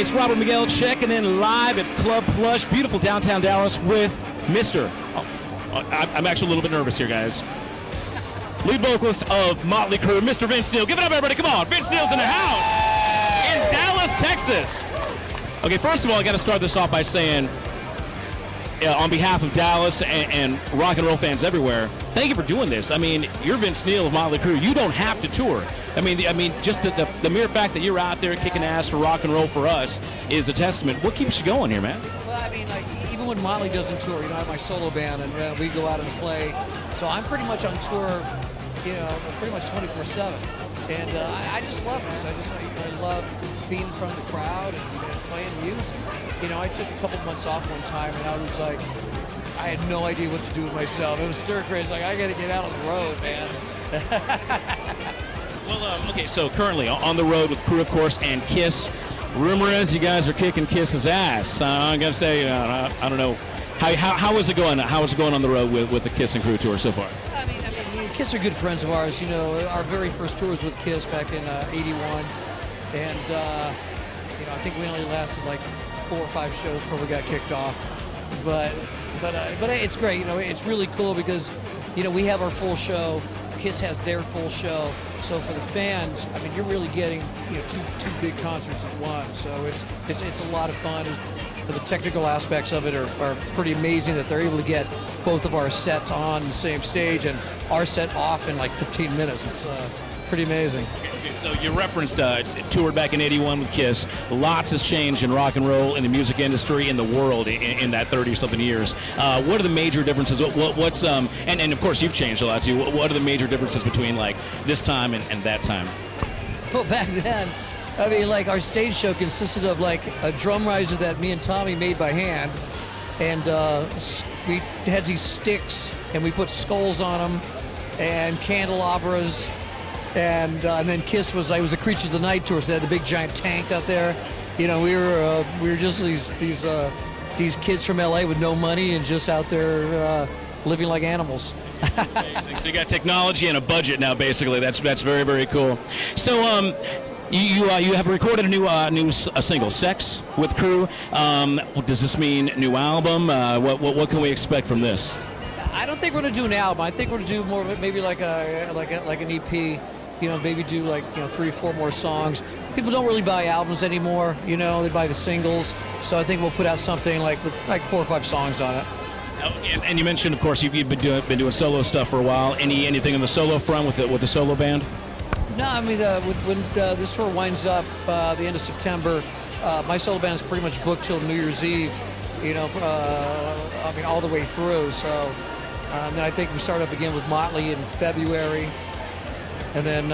it's Robert Miguel checking in live at Club Plush, beautiful downtown Dallas with Mr. I'm actually a little bit nervous here, guys. Lead vocalist of Motley Crue, Mr. Vince Neil. Give it up, everybody. Come on. Vince Neil's in the house in Dallas, Texas. Okay, first of all, I got to start this off by saying, on behalf of Dallas and rock and roll fans everywhere, thank you for doing this. I mean, you're Vince Neil of Motley Crue. You don't have to tour. I mean, just the mere fact that you're out there kicking ass for rock and roll for us is a testament. What keeps you going here, man? Well, I mean, like, even when Motley doesn't tour, I have my solo band, and we go out and play. So I'm pretty much on tour, pretty much 24/7. And I just love this. I love being in front of the crowd and playing music. I took a couple months off one time, and I was like, I had no idea what to do with myself. It was stir crazy. Like, I got to get out on the road, man. Well, okay, so currently on the road with Crue, of course, and KISS. Rumor is you guys are kicking KISS's ass. I'm gonna say, I don't know, how is it going? How is it going on the road with the KISS and Crue tour so far? I mean, KISS are good friends of ours. Our very first tour was with KISS back in '81, and I think we only lasted like 4 or 5 shows before we got kicked off. But it's great. It's really cool because we have our full show. KISS has their full show. So for the fans, I mean, you're really getting two big concerts at once. So it's a lot of fun. The technical aspects of it are pretty amazing that they're able to get both of our sets on the same stage and our set off in like 15 minutes. It's pretty amazing. Okay, so you referenced toured back in '81 with KISS. Lots has changed in rock and roll, in the music industry, in the world in that 30-something years. What are the major differences? What's and of course you've changed a lot too. What are the major differences between like this time and that time? Well, back then, I mean, like, our stage show consisted of like a drum riser that me and Tommy made by hand, and we had these sticks and we put skulls on them and candelabras. And then KISS was a Creatures of the Night tour, so they had the big giant tank out there. We were just these kids from LA with no money and just out there living like animals. Amazing. So you got technology and a budget now, basically. That's very, very cool. So you have recorded a single, "Sex," with Crue. Does this mean new album? What can we expect from this? I don't think we're gonna do an album. I think we're gonna do more, maybe like an EP. Maybe do 3 or 4 more songs. People don't really buy albums anymore. They buy the singles. So I think we'll put out something with 4 or 5 songs on it. And you mentioned, of course, you've been doing solo stuff for a while. Anything on the solo front with the solo band? No, I mean, when this tour winds up the end of September, my solo band is pretty much booked till New Year's Eve. All the way through. So then I think we start up again with Motley in February. And then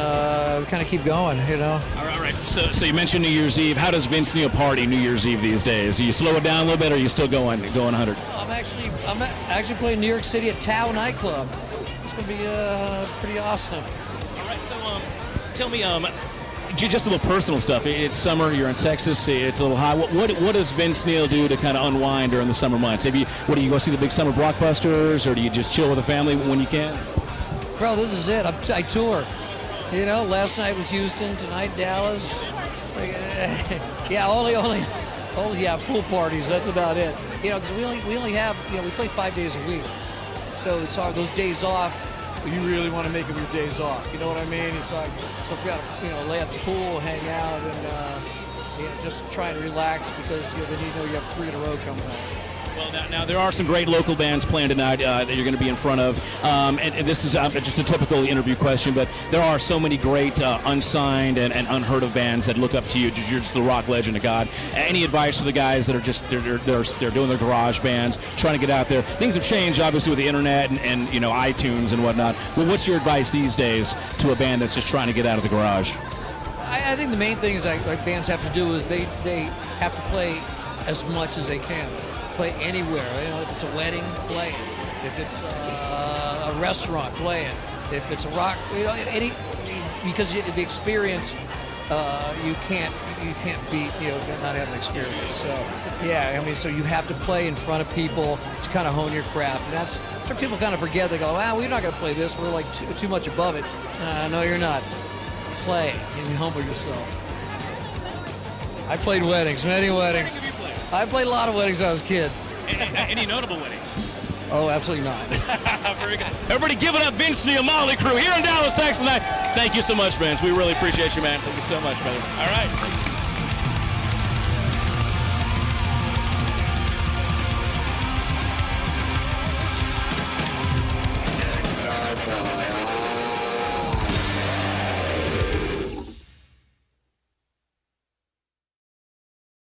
kind of keep going, All right. So you mentioned New Year's Eve. How does Vince Neil party New Year's Eve these days? Are you slow it down a little bit, or are you still going 100? I'm actually playing New York City at Tao nightclub. It's gonna be pretty awesome. All right. So tell me, just a little personal stuff. It's summer. You're in Texas. It's a little hot. What does Vince Neil do to kind of unwind during the summer months? Do you go see the big summer blockbusters, or do you just chill with the family when you can? Bro, this is it. I tour. Last night was Houston, tonight Dallas. Pool parties. That's about it. Because we only have we play 5 days a week, so it's hard. Those days off, you really want to make them your days off. You know what I mean? It's like, so if you got to lay at the pool, hang out, and just try and relax because then you have 3 in a row coming up. Well, now there are some great local bands playing tonight that you're going to be in front of, and this is just a typical interview question, but there are so many great unsigned and unheard of bands that look up to you. You're just the rock legend of God. Any advice for the guys that are just they're doing their garage bands, trying to get out there? Things have changed, obviously, with the internet and iTunes and whatnot. Well, what's your advice these days to a band that's just trying to get out of the garage? I think the main thing is like bands have to do is they have to play as much as they can. Play anywhere. If it's a wedding, play it. If it's a restaurant, play it. If it's a rock, because the experience you can't beat not having experience. So so you have to play in front of people to kind of hone your craft, and that's where people kind of forget. They go, we're not going to play this. We're like too much above it. No, you're not. Play and you humble yourself. I played weddings, many weddings. Have you played? I played a lot of weddings when I was a kid. Any notable weddings? Oh, absolutely not. Very good. Everybody give it up, Vince Neil, Motley Crue here in Dallas, Texas tonight. Thank you so much, Vince. We really appreciate you, man. Thank you so much, brother. All right.